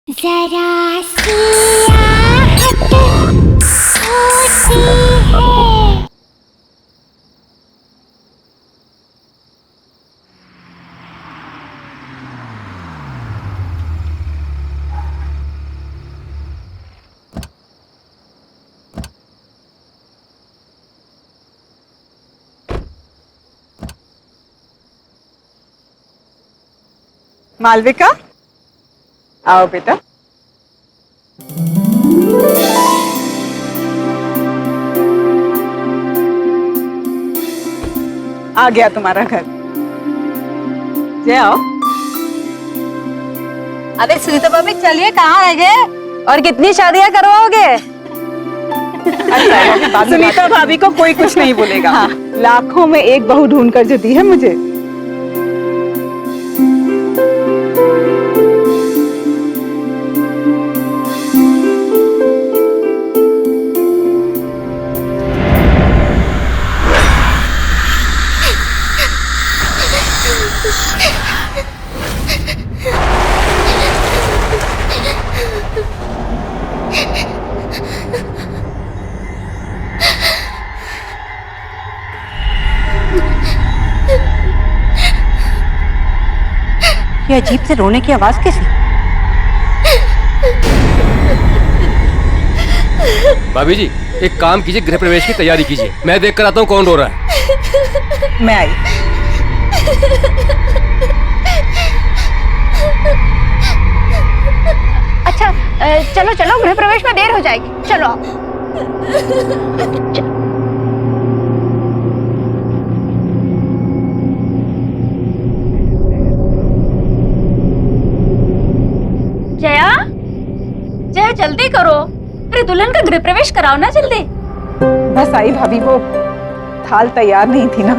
जरा सी आहट होती है। मालविका, आओ बेटा। आ गया तुम्हारा घर। जय आओ। अरे सुनीता भाभी चलिए, कहाँ रह गए और कितनी शादियां करवाओगे? सुनीता भाभी को कोई कुछ नहीं बोलेगा। हाँ। लाखों में एक बहू ढूंढ कर जो दी है मुझे। ये अजीब से रोने की आवाज कैसी? भाभी जी, एक काम कीजिए, गृह प्रवेश की तैयारी कीजिए। मैं देख कर आता हूँ कौन रो रहा है। मैं आई। अच्छा चलो चलो, गृह प्रवेश में देर हो जाएगी, चलो। जया, जया जल्दी करो, अरे दुल्हन का गृह प्रवेश कराओ ना जल्दी। बस आई भाभी, वो थाल तैयार नहीं थी ना।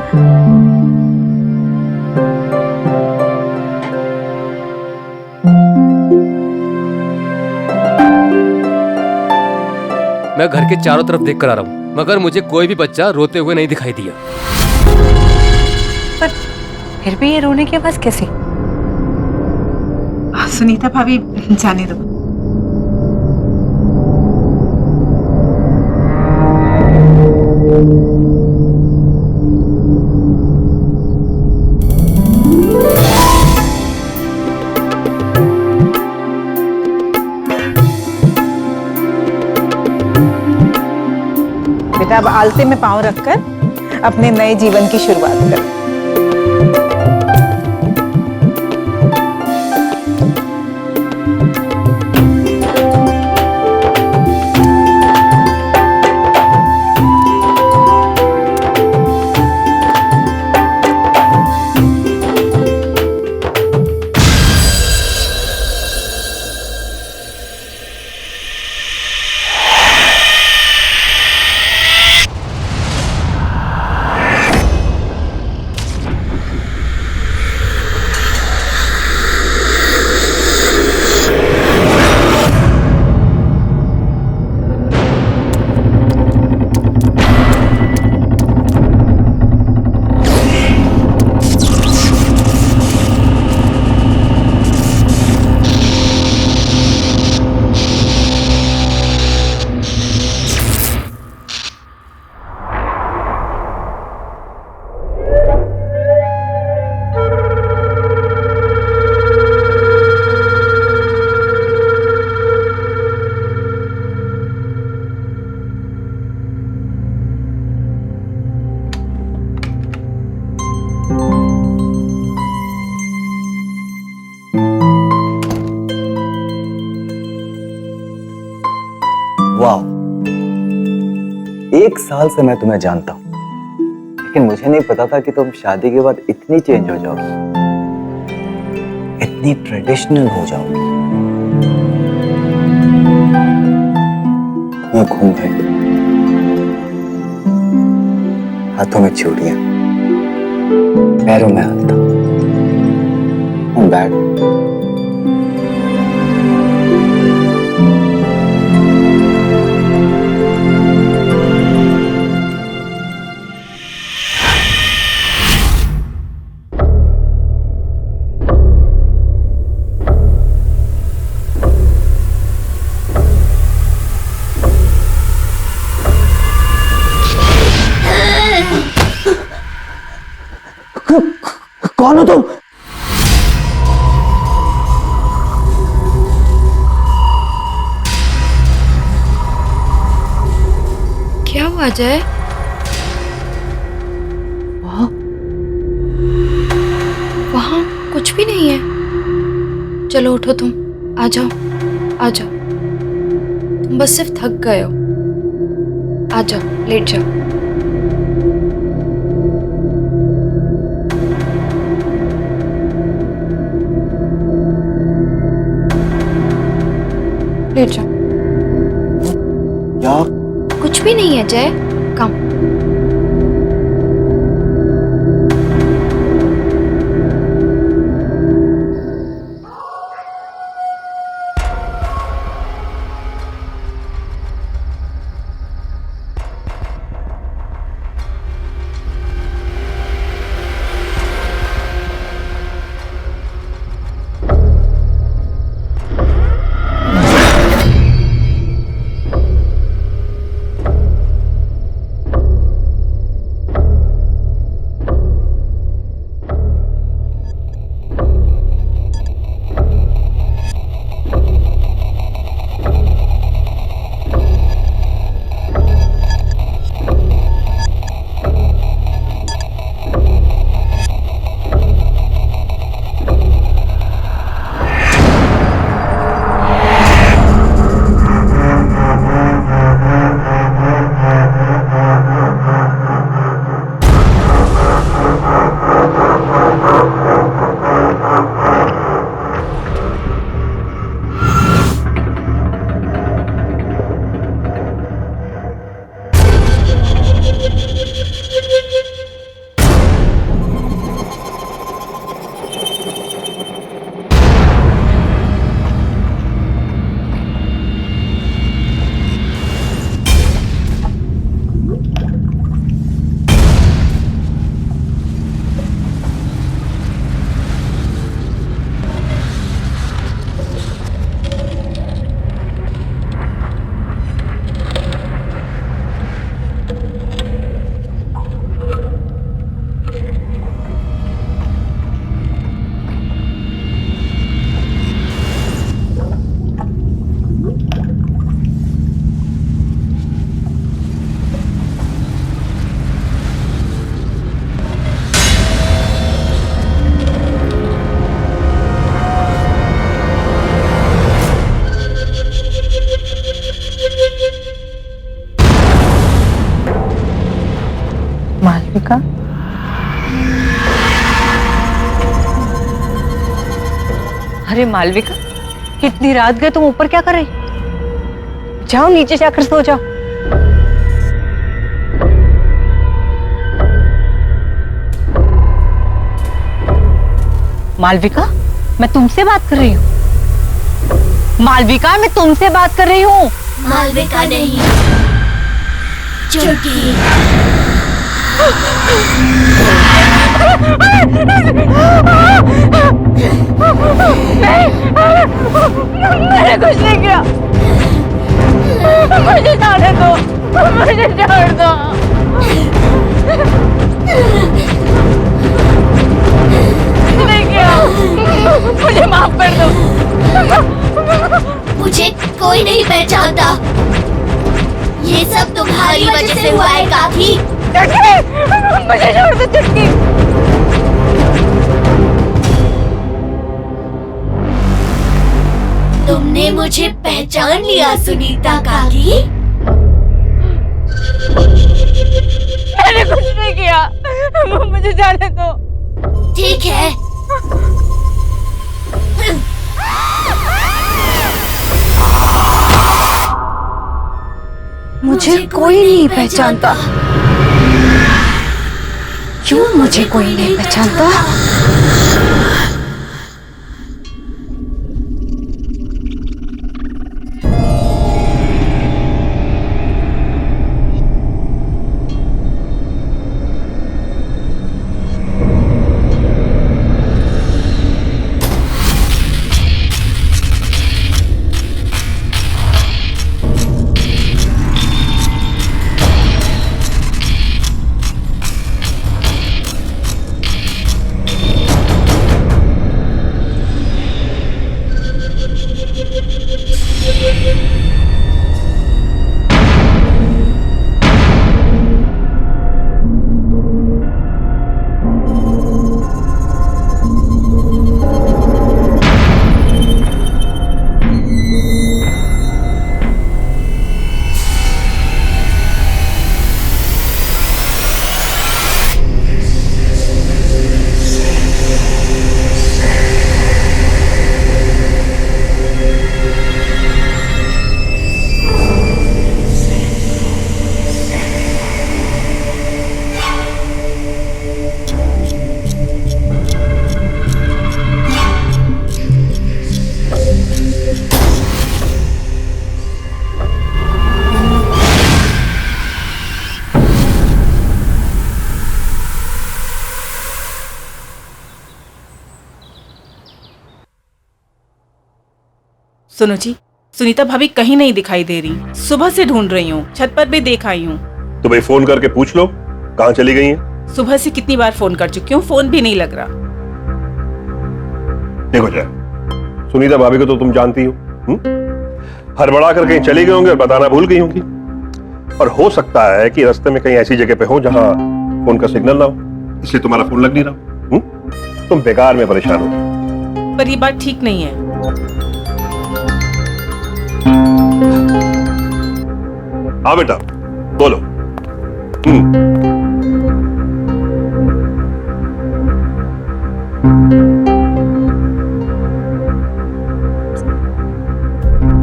मैं घर के चारों तरफ देख कर आ रहा हूँ, मगर मुझे कोई भी बच्चा रोते हुए नहीं दिखाई दिया। पर फिर भी ये रोने की आवाज कैसी? सुनीता भाभी जाने दो। बेटा, अब आलते में पांव रखकर अपने नए जीवन की शुरुआत करो। वाह, 1 साल से मैं तुम्हें जानता हूं, लेकिन मुझे नहीं पता था कि तुम शादी के बाद इतनी चेंज हो जाओगी, इतनी ट्रेडिशनल हो जाओगी। ये घूंघट, हाथों में चूड़ियां, पैरों में हाथ, बैग। कौन हो तुम? क्या हुआ जय? वहाँ कुछ भी नहीं है। चलो उठो, तुम आ जाओ, आ जाओ। तुम बस सिर्फ थक गए हो। आ जाओ, लेट जाओ। लेट जाओ। क्या? कुछ भी नहीं है जय, कम। मालविका, अरे मालविका, इतनी रात गए तुम ऊपर क्या कर रही? जाओ नीचे जाकर सो जाओ। मालविका, मैं तुमसे बात कर रही हूँ। मालविका, मैं तुमसे बात कर रही हूँ। मालविका नहीं, चुटकी। मैंने कुछ नहीं किया। मुझे जाने दो, मुझे छोड़ दो। नहीं किया, मुझे माफ कर दो। मुझे कोई नहीं पहचानता। ये सब तुम्हारी वजह से हुआ है काकी। मुझे छोड़ दो चुटकी। तुमने मुझे पहचान लिया सुनीता काकी। मैंने कुछ नहीं किया, मुझे जाने दो। ठीक है, मुझे कोई नहीं पहचानता। क्यों मुझे कोई नहीं पहचानता? सुनो जी, सुनीता भाभी कहीं नहीं दिखाई दे रही। सुबह से ढूंढ रही हूँ, छत पर भी देख आई हूँ। तो भाई फोन करके पूछ लो कहाँ चली गई हैं। सुबह से कितनी बार फोन कर चुकी हूँ, फोन भी नहीं लग रहा। देखो जय, सुनीता भाभी को तो तुम जानती हो, हड़बड़ा कर कहीं चली गई होंगी और बताना भूल गई होंगी। और हो सकता है कि रास्ते में कहीं ऐसी जगह पे हो जहां फोन का सिग्नल ना हो, इसलिए तुम्हारा फोन लग नहीं रहा। तुम बेकार में परेशान हो। पर ये बात ठीक नहीं है। हाँ बेटा बोलो।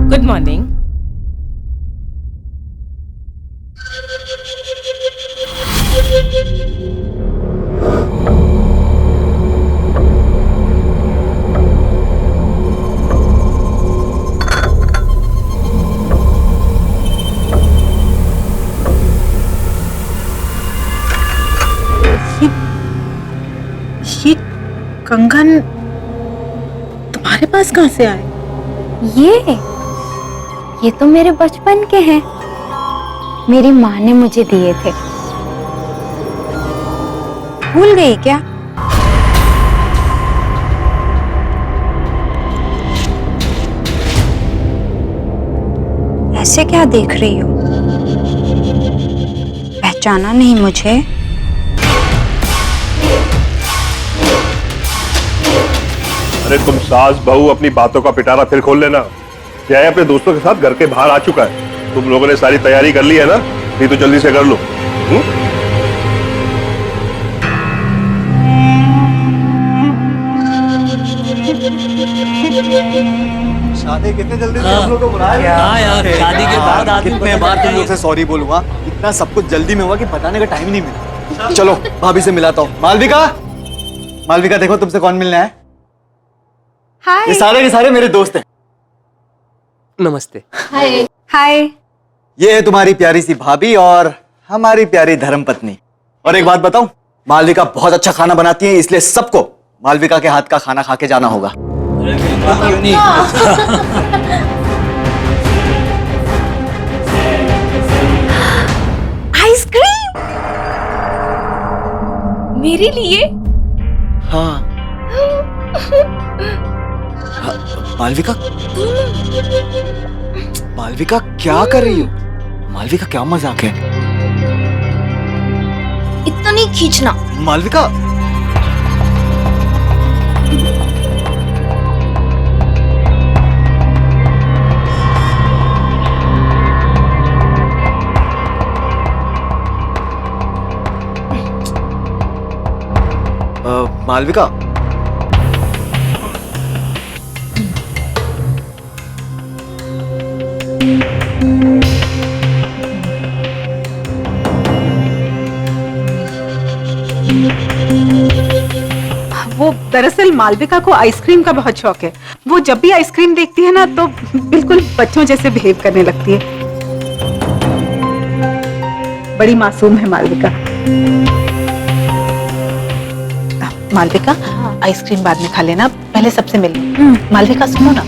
Good morning. ये कंगन तुम्हारे पास कहाँ से आए? ये तो मेरे बचपन के हैं। मेरी माँ ने मुझे दिए थे। भूल गई क्या? ऐसे क्या देख रही हो? पहचाना नहीं मुझे? अरे तुम सास बहू अपनी बातों का पिटारा फिर खोल लेना। जय अपने दोस्तों के साथ घर के बाहर आ चुका है। तुम लोगों ने सारी तैयारी कर ली है ना? नहीं तो जल्दी से कर लो। शादी कितने जल्दी से हम लोग को बुलाया? क्या यार, शादी के बाद आदमी कितने बार तुम लोग से सॉरी बोलूंगा, इतना सब कुछ जल्दी में हुआ कि बताने का टाइम ही नहीं मिला। चलो भाभी से मिलाता हूँ। मालविका, मालविका देखो तुमसे कौन मिलना है। हाय। ये सारे के सारे मेरे दोस्त हैं। नमस्ते। हाय। हाय। ये है तुम्हारी प्यारी सी भाभी और हमारी प्यारी धर्मपत्नी। और एक बात बताऊं, मालविका बहुत अच्छा खाना बनाती है, इसलिए सबको मालविका के हाथ का खाना खा के जाना होगा। क्यों नहीं? आइसक्रीम मेरे लिए? हाँ। मालविका, मालविका क्या कर रही हो? मालविका क्या मजाक है? इतना नहीं खींचना। मालविका, मालविका, वो दरअसल मालविका को आइसक्रीम का बहुत शौक है। वो जब भी आइसक्रीम देखती है ना तो बिल्कुल बच्चों जैसे बिहेव करने लगती है। बड़ी मासूम है मालविका। मालविका, आइसक्रीम बाद में खा लेना, पहले सबसे मिल लो। मालविका सुनो ना।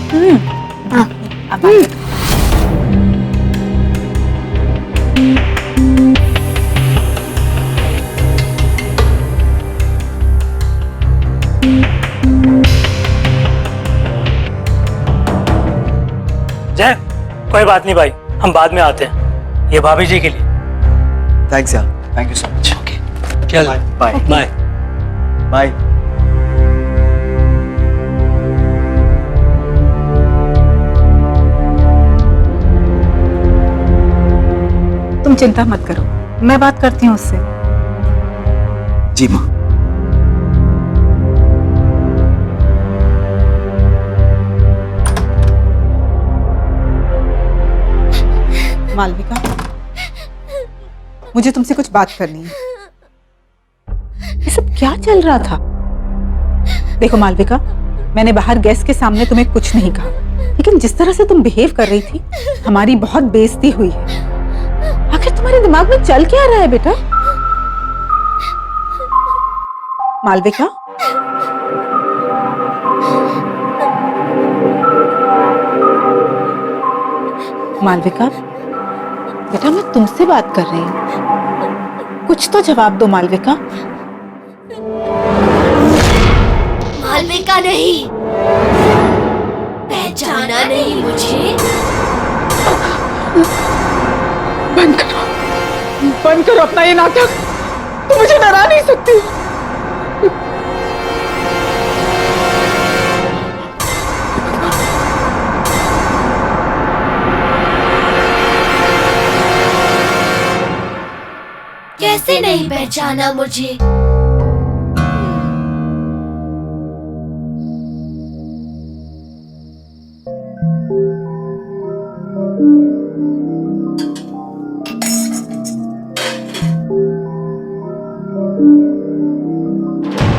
अब जय, कोई बात नहीं भाई, हम बाद में आते हैं। ये भाभी जी के लिए। थैंक्स यार, thank you so much. Okay, चल बाय बाय। बाय। तुम चिंता मत करो, मैं बात करती हूँ उससे। जी माँ। मालविका, मुझे तुमसे कुछ बात करनी है। ये सब क्या चल रहा था? देखो मालविका, मैंने बाहर गेस्ट के सामने तुम्हें कुछ नहीं कहा, लेकिन जिस तरह से तुम बिहेव कर रही थी, हमारी बहुत बेइज्जती हुई है। आखिर तुम्हारे दिमाग में चल क्या रहा है बेटा? मालविका, मालविका, बेटा मैं तुमसे बात कर रही हूँ, कुछ तो जवाब दो मालविका। मालविका नहीं, पहचाना नहीं मुझे? बंद करो अपना ये नाटक, तुम मुझे डरा नहीं सकती। कैसे नहीं पहचाना मुझे?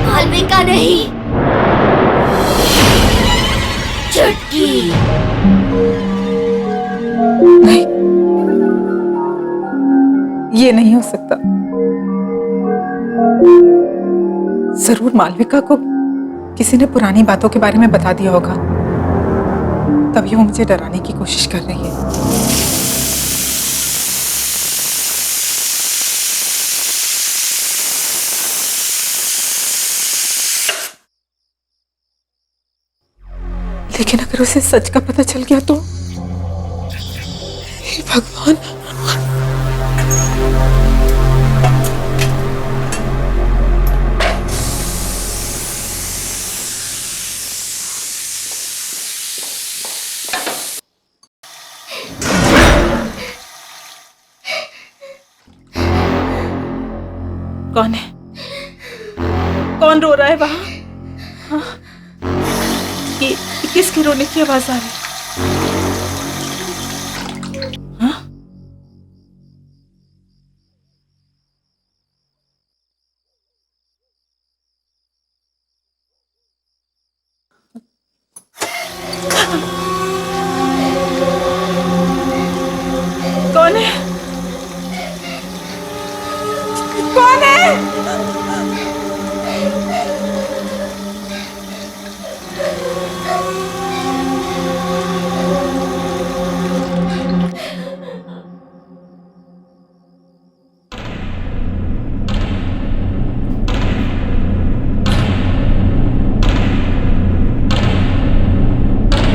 मालविका नहीं, चुटकी। नहीं, ये नहीं हो सकता। जरूर मालविका को किसी ने पुरानी बातों के बारे में बता दिया होगा, तभी वो मुझे डराने की कोशिश कर रही है। लेकिन अगर उसे सच का पता चल गया तो? हे भगवान। कौन है? कौन रो रहा है वहां? हाँ? ये किसके रोने की आवाज आ रही? हाँ? कौन है? कौन है?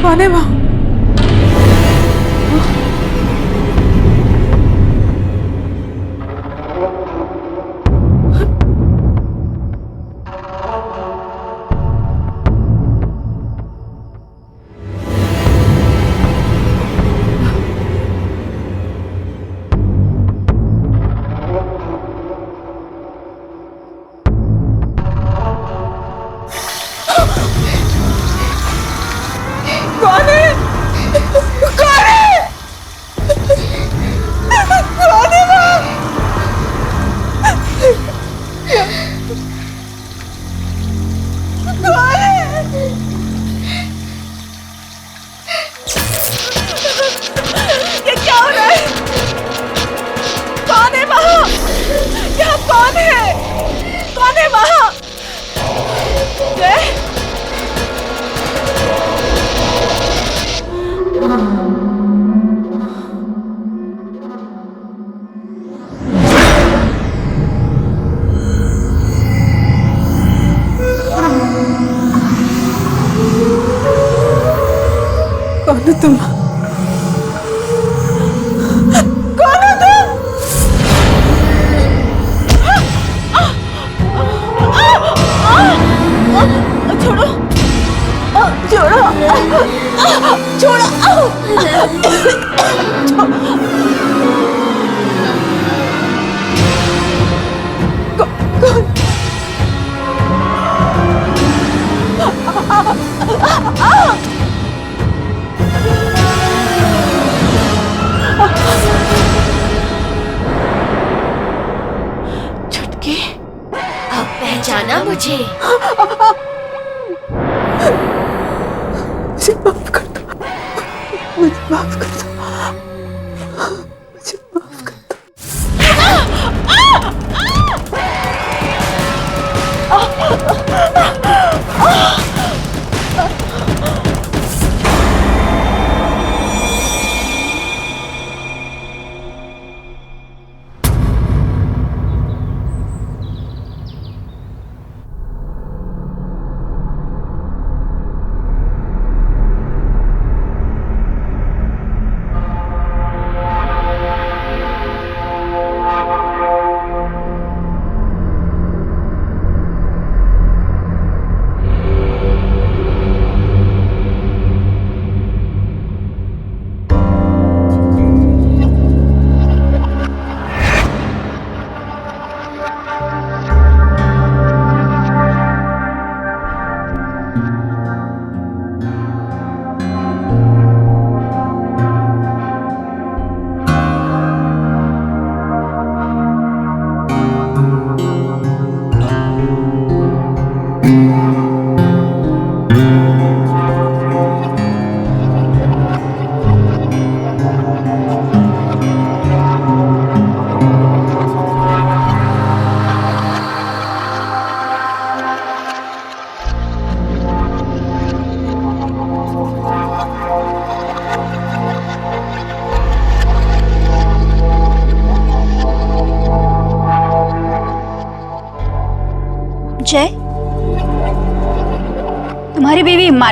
कौन है वहां? कौन है? कौन है? कौन है वहां? कौन है? ये क्या हो रहा है? कौन है वहां? यहाँ कौन है? कौन है वहां? जय? कौन हो तुम? कौन हो तुम? छोड़ो, छोड़ो, चुटकी, अब पहचाना मुझे? मुझे माफ कर दो, मुझे माफ कर दो, मुझे माफ कर दो।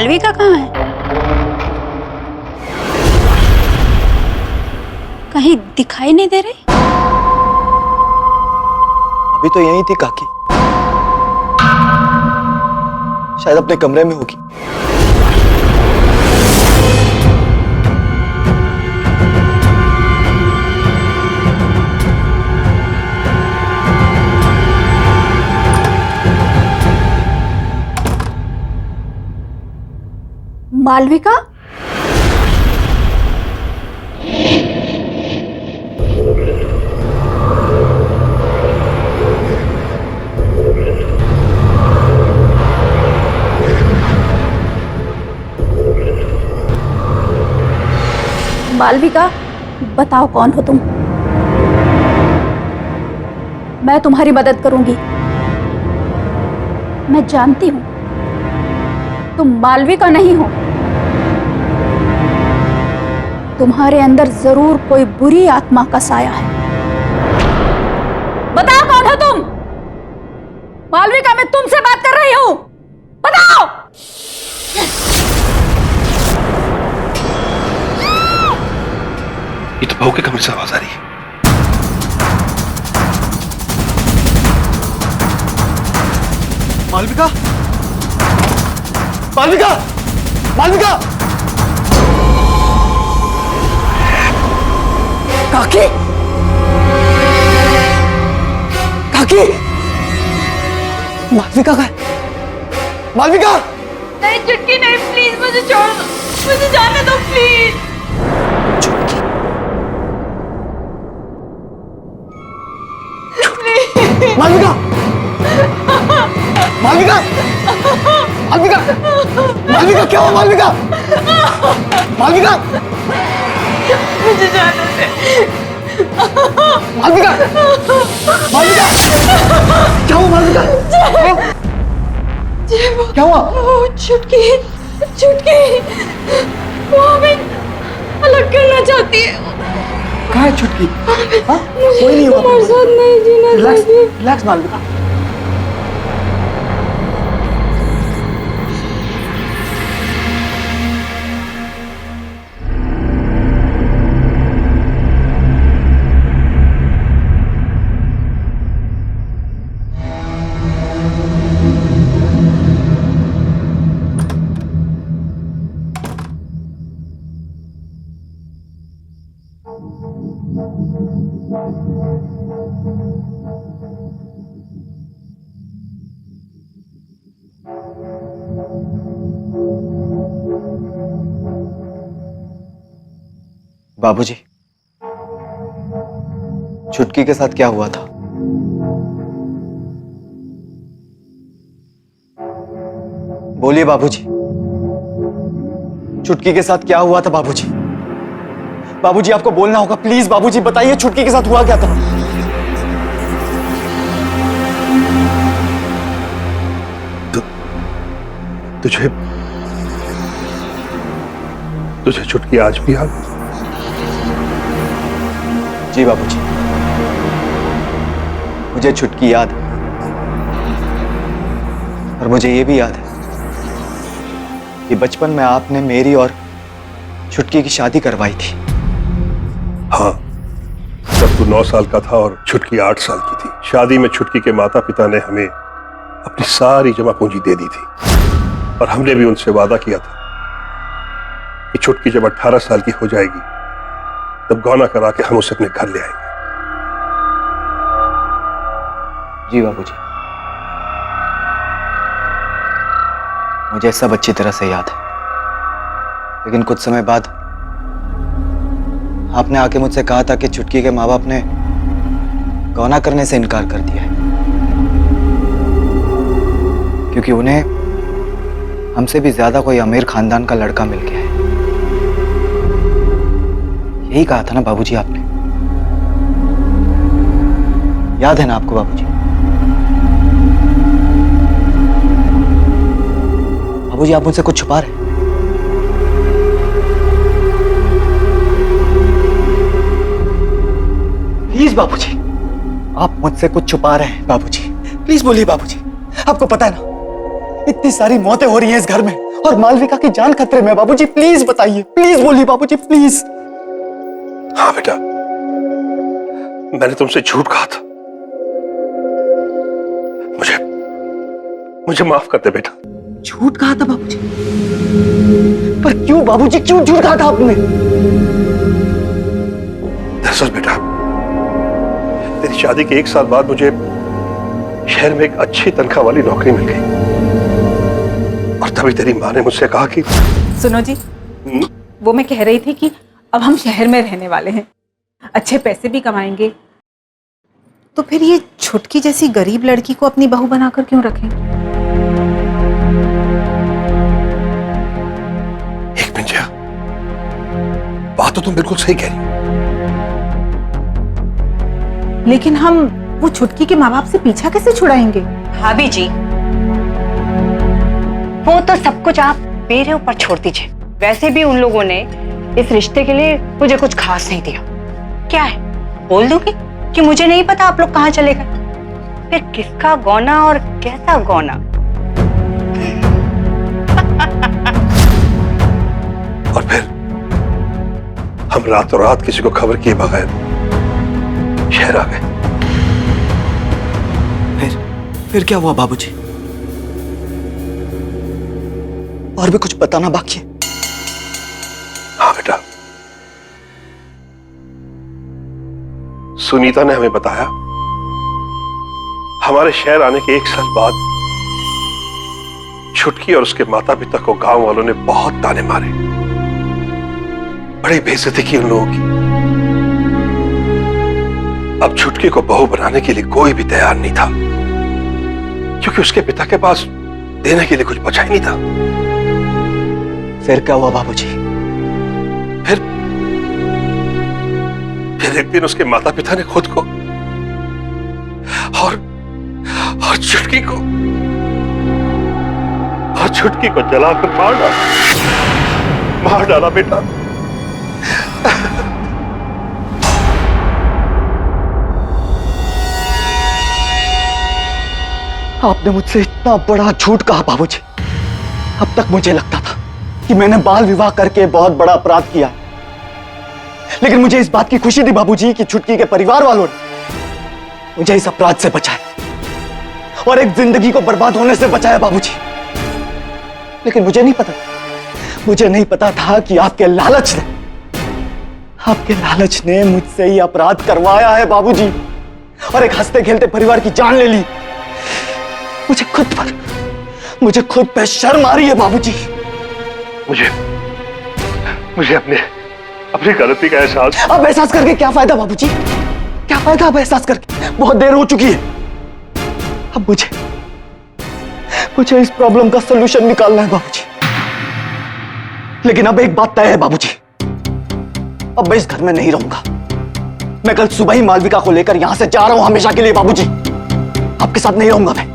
मालविका कहाँ है? कहीं दिखाई नहीं दे रही। अभी तो यही थी काकी, शायद अपने कमरे में होगी। मालविका? मालविका, बताओ कौन हो तुम? मैं तुम्हारी मदद करूंगी। मैं जानती हूं तुम मालविका नहीं हो। तुम्हारे अंदर जरूर कोई बुरी आत्मा का साया है। बताओ कौन हो तुम? मालविका, मैं तुमसे बात कर रही हूं, बताओ। ये तो बहू के कमरे से आवाज आ रही है। मालविका, मालविका, मालविका! काकी, काकी! मालविका का, मालविका! नहीं चुटकी, नहीं, प्लीज मुझे छोड़ दो, मुझे जाने दो प्लीज। मालविका, मालविका, मालविका, मालविका, क्या हुआ मालविका? मालविका, मुझे जाने दे। मालविका, मालविका, क्या हुआ मालविका? क्या हुआ? चुटकी, चुटकी, वो हमें अलग करना चाहती है। कहाँ है छुटकी? हाँ? कोई नहीं हुआ। तुम्हारे साथ नहीं जीना रिलैक्स, चाहती। रिलैक्स मालविका। बाबूजी, छुटकी के साथ क्या हुआ था? बोलिए बाबूजी, छुटकी के साथ क्या हुआ था बाबूजी? बाबूजी, आपको बोलना होगा, प्लीज बाबूजी बताइए, छुटकी के साथ हुआ क्या था? तुझे छुटकी आज भी याद? जी बाबूजी, मुझे छुटकी याद है, और मुझे ये भी याद है कि बचपन में आपने मेरी और छुटकी की शादी करवाई थी। हाँ, जब तू 9 साल का था और छुटकी 8 साल की थी। शादी में छुटकी के माता पिता ने हमें अपनी सारी जमा पूंजी दे दी थी, और हमने भी उनसे वादा किया था कि छुटकी जब 18 साल की हो जाएगी तब गौना करा के हम उसे अपने घर ले आएंगे। जी बाबूजी, मुझे सब अच्छी तरह से याद है, लेकिन कुछ समय बाद आपने आके मुझसे कहा था कि छुटकी के माँ बाप ने गौना करने से इनकार कर दिया है, क्योंकि उन्हें हमसे भी ज्यादा कोई अमीर खानदान का लड़का मिल गया है। यही कहा था ना बाबूजी आपने? याद है ना आपको बाबूजी? बाबूजी, आप मुझसे कुछ छुपा रहे हैं? प्लीज बाबूजी, आप मुझसे कुछ छुपा रहे हैं बाबूजी, प्लीज बोलिए बाबूजी। आपको पता है ना, इतनी सारी मौतें हो रही हैं इस घर में, और मालविका की जान खतरे में। बाबूजी प्लीज बताइए, प्लीज बोलिए बाबूजी प्लीज। हाँ बेटा, मैंने तुमसे झूठ कहा था। मुझे माफ कर दे बेटा। झूठ कहा था बाबूजी? पर क्यों बाबूजी, क्यों झूठ कहा था आपने? दरअसल बेटा, तेरी शादी के 1 साल बाद मुझे शहर में एक अच्छी तनख्वाह वाली नौकरी मिल गई और तभी तेरी माँ ने मुझसे कहा कि सुनो जी, वो मैं कह रही थी कि अब हम शहर में रहने वाले हैं, अच्छे पैसे भी कमाएंगे, तो फिर ये छुटकी जैसी गरीब लड़की को अपनी बहू बनाकर क्यों रखें? एक मिनट जया, बात तो तुम बिल्कुल सही कह रही हो, लेकिन हम वो छुटकी के माँ बाप से पीछा कैसे छुड़ाएंगे? भाभी जी, वो तो सब कुछ आप मेरे ऊपर छोड़ दीजिए। वैसे भी उन लोगों ने इस रिश्ते के लिए मुझे कुछ खास नहीं दिया। क्या है, बोल दूंगी कि मुझे नहीं पता आप लोग कहाँ चले गए। फिर किसका गौना और कैसा गौना। और फिर हम रातों रात किसी को खबर किए बगैर शहर आ गए। फिर क्या हुआ बाबूजी? और भी कुछ बताना बाकी है? हाँ बेटा, सुनीता ने हमें बताया हमारे शहर आने के 1 साल बाद छुटकी और उसके माता पिता को गांव वालों ने बहुत ताने मारे, बड़ी बेइज्जती की उन लोगों की। अब छुटकी को बहू बनाने के लिए कोई भी तैयार नहीं था, क्योंकि उसके पिता के पास देने के लिए कुछ बचा ही नहीं था। फिर क्या हुआ बाबूजी? फिर एक दिन उसके माता पिता ने खुद को और छुटकी को जलाकर मार डाला बेटा। आपने मुझसे इतना बड़ा झूठ कहा बाबूजी। अब तक मुझे लगता था कि मैंने बाल विवाह करके बहुत बड़ा अपराध किया है, लेकिन मुझे इस बात की खुशी थी बाबूजी कि छुटकी के परिवार वालों ने मुझे इस अपराध से बचाया और एक जिंदगी को बर्बाद होने से बचाया बाबूजी। लेकिन मुझे नहीं पता था कि आपके लालच ने मुझसे ये अपराध करवाया है बाबूजी, और एक हंसते खेलते परिवार की जान ले ली। मुझे खुद पे शर्म आ रही है बाबूजी। मुझे अपनी गलती का एहसास। अब एहसास करके क्या फायदा बाबूजी? क्या फायदा अब एहसास करके? बहुत देर हो चुकी है। अब मुझे इस प्रॉब्लम का सलूशन निकालना है बाबूजी। लेकिन अब एक बात तय है बाबूजी, अब मैं इस घर में नहीं रहूंगा। मैं कल सुबह ही मालविका को लेकर यहां से जा रहा हूं हमेशा के लिए बाबूजी। आपके साथ नहीं रहूंगा मैं,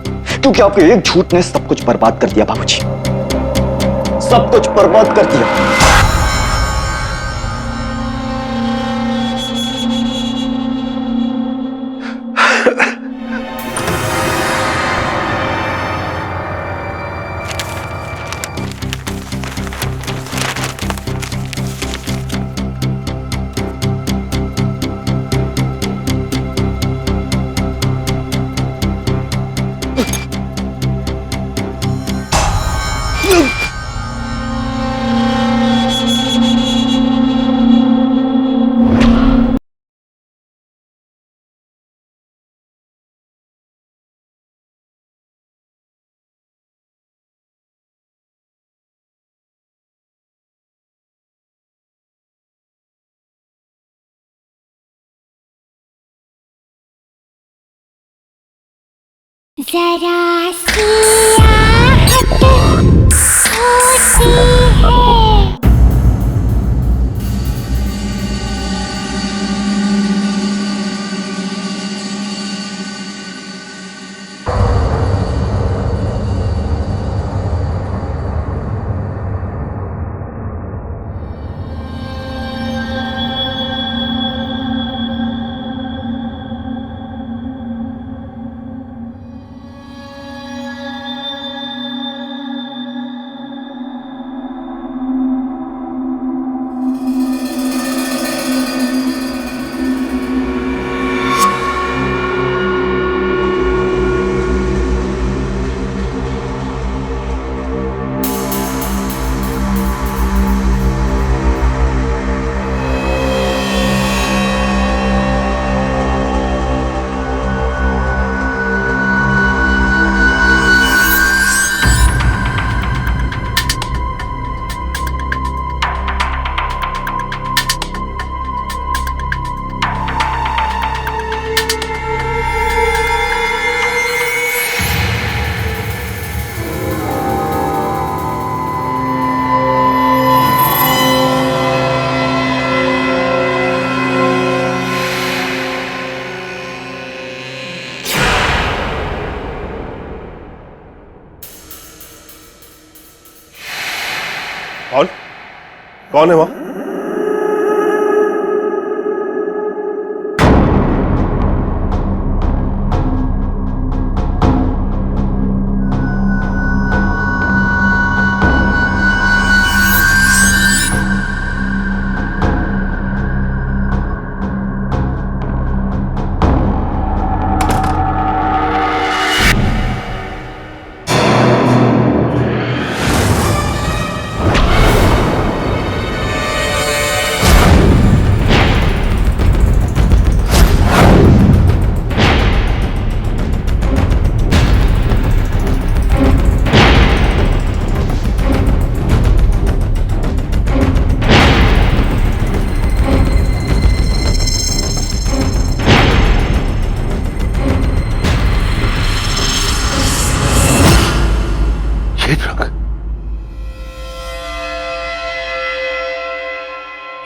क्योंकि आपके एक झूठ ने सब कुछ बर्बाद कर दिया बाबूजी, सब कुछ बर्बाद कर दिया। जरा सी आहट होती है। कौन है वहां?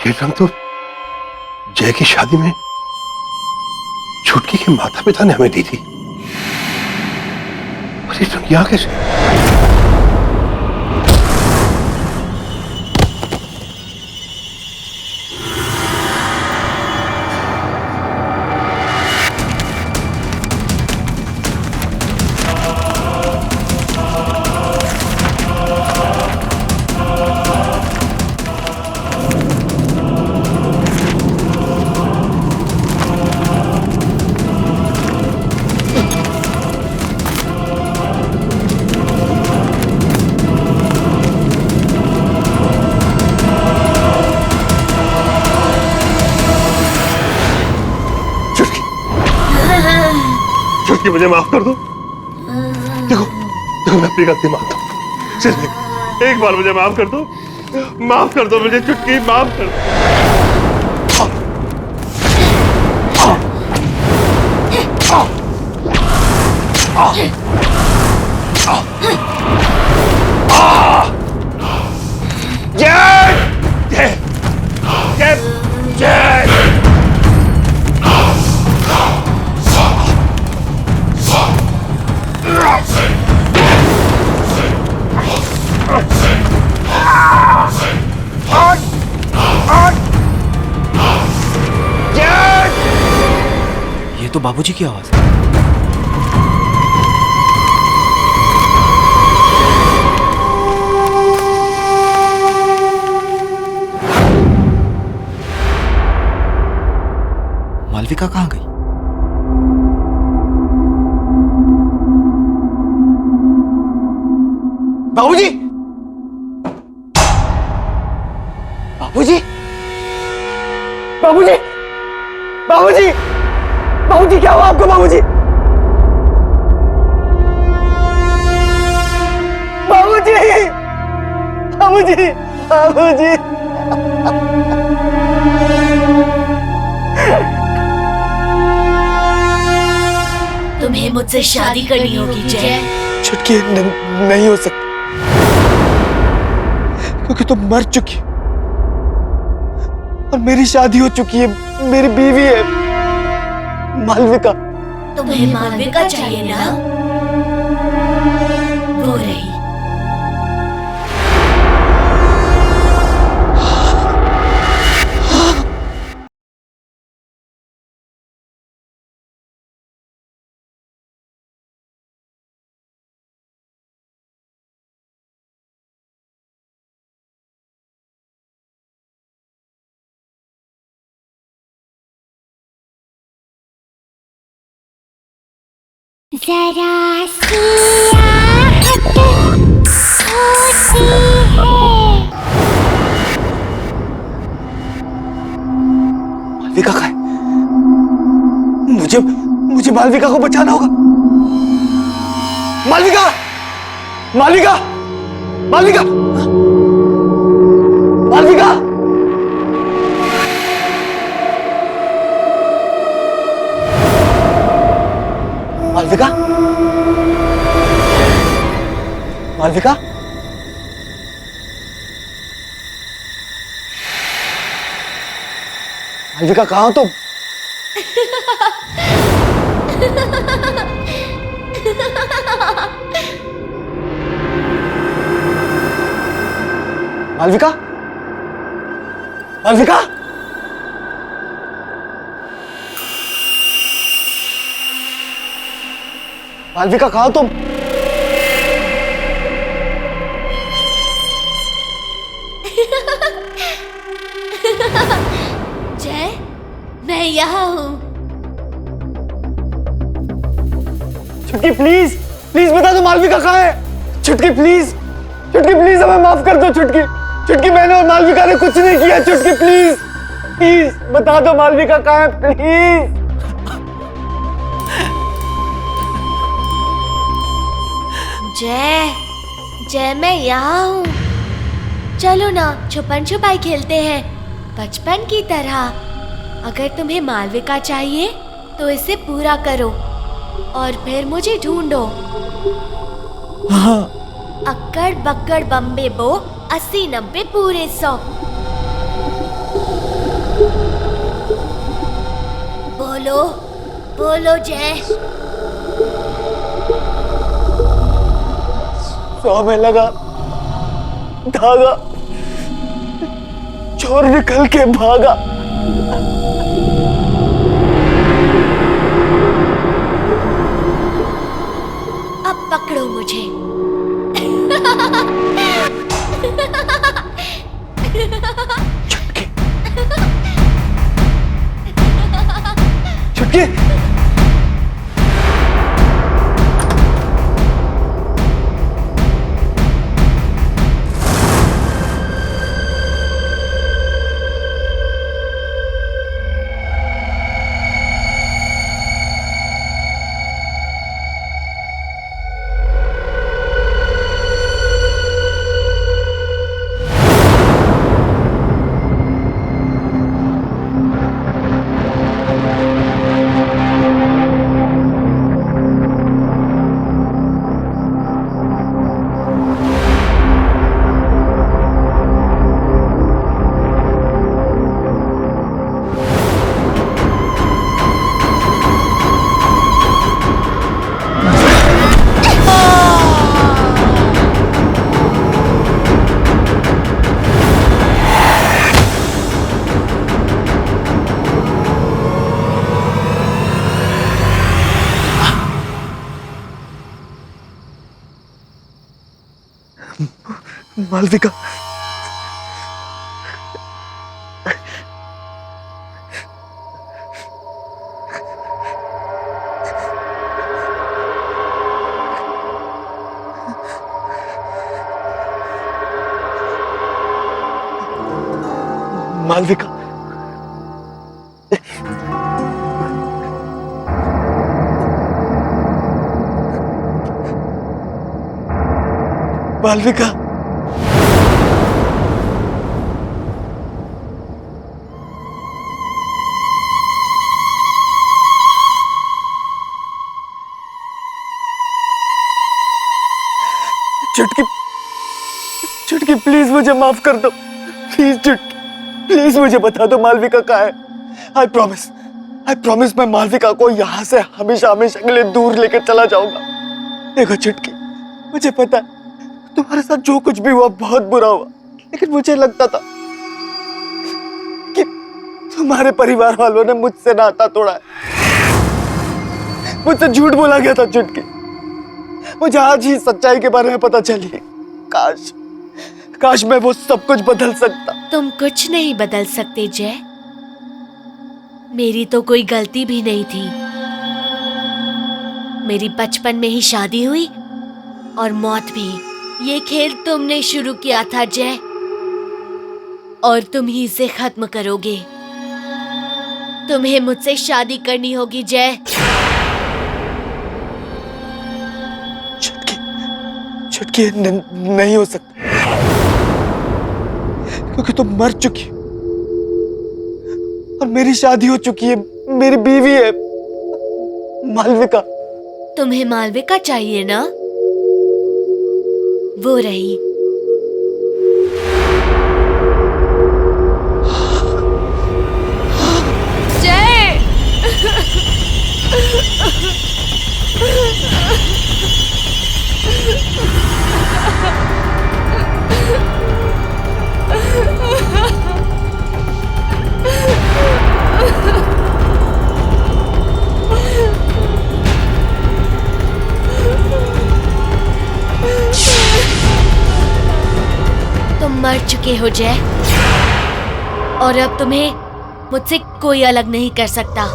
ये रंग तो जय की शादी में छुटकी के माता पिता ने हमें दी थी। और ये रंग यहां कैसे? छुटकी मुझे माफ कर दो। देखो देखो मैं अपनी गलती मानता हूँ। सिर्फ एक बार मुझे माफ कर दो। माफ कर दो मुझे छुटकी, माफ कर दो। ये तो बाबूजी की आवाज है। मालविका कहाँ गई? बाबूजी! बाबूजी! बाबूजी! बाबूजी! बाबूजी क्या हुआ आपको? बाबूजी! बाबूजी! बाबूजी! बाबूजी! तुम्हें मुझसे शादी करनी होगी जय। छुटकी नहीं हो सकती क्योंकि तुम मर चुकी और मेरी शादी हो चुकी है, मेरी बीवी है मालविका। तुम्हें मालविका चाहिए ना? वो रही। जरा सी आहट होती है। मालविका का है। मुझे मालविका को बचाना होगा। मालविका! मालविका! मालविका! मालविका! मालविका? मालविका? मालविका कहाँ हो तुम? मालविका? मालविका, मालविका कहाँ हो तुम? जय, मैं यहाँ हूँ। छुटकी प्लीज, प्लीज बता दो मालविका कहाँ है। छुटकी प्लीज, छुटकी प्लीज हमें माफ कर दो। छुटकी, छुटकी मैंने और मालविका ने कुछ नहीं किया। छुटकी प्लीज, प्लीज बता दो मालविका कहाँ है प्लीज। जय, जय मैं यहाँ हूँ। चलो ना छुपन छुपाई खेलते हैं बचपन की तरह। अगर तुम्हें मालविका चाहिए तो इसे पूरा करो और फिर मुझे ढूंढो। हाँ। अक्कड़ बक्कड़ बम्बे बो 80 90 पूरे 100। बोलो बोलो जय। 100 में लगा धागा, चोर निकल के भागा। अब पकड़ो मुझे। छुटकी, छुटकी, मालविका, मालविका, मालविका, चुटकी, चुटकी प्लीज मुझे माफ कर दो। प्लीज चुटकी, प्लीज मुझे बता दो मालविका कहाँ है। आई प्रॉमिस मैं मालविका को यहाँ से हमेशा हमेशा के लिए दूर लेकर चला जाऊंगा। देखो चुटकी, मुझे पता है तुम्हारे साथ जो कुछ भी हुआ बहुत बुरा हुआ, लेकिन मुझे लगता था कि तुम्हारे परिवार वालों ने मुझसे नाता तोड़ा है, मुझसे झूठ बोला गया था चुटकी। मुझे आज ही सच्चाई के बारे में पता चली। काश मैं वो सब कुछ बदल सकता। तुम कुछ नहीं बदल सकते जय। मेरी तो कोई गलती भी नहीं थी। मेरी बचपन में ही शादी हुई और मौत भी। ये खेल तुमने शुरू किया था जय, और तुम ही इसे खत्म करोगे। तुम्हें मुझसे शादी करनी होगी जय। चुटकी नहीं हो सकता, क्योंकि तुम मर चुकी हो और मेरी शादी हो चुकी है, मेरी बीवी है मालविका। तुम्हें मालविका चाहिए ना? वो रही। जय चुके हो जय, और अब तुम्हें मुझसे कोई अलग नहीं कर सकता।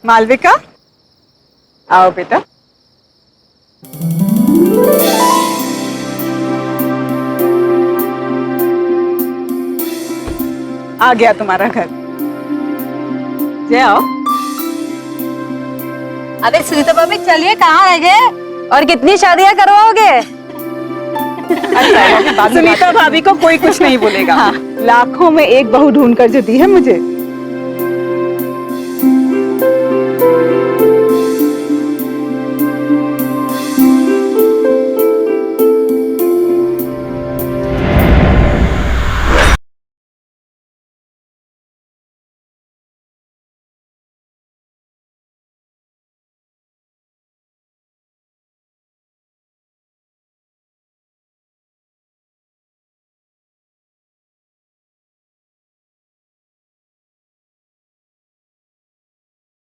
मालविका, आओ बेटा। आ गया तुम्हारा घर। जय आओ। अरे सुनीता भाभी चलिए, कहाँ रह गए और कितनी शादियां करवाओगे? सुनीता भाभी को कोई कुछ नहीं बोलेगा। हाँ। लाखों में एक बहू ढूंढ कर जो दी है मुझे,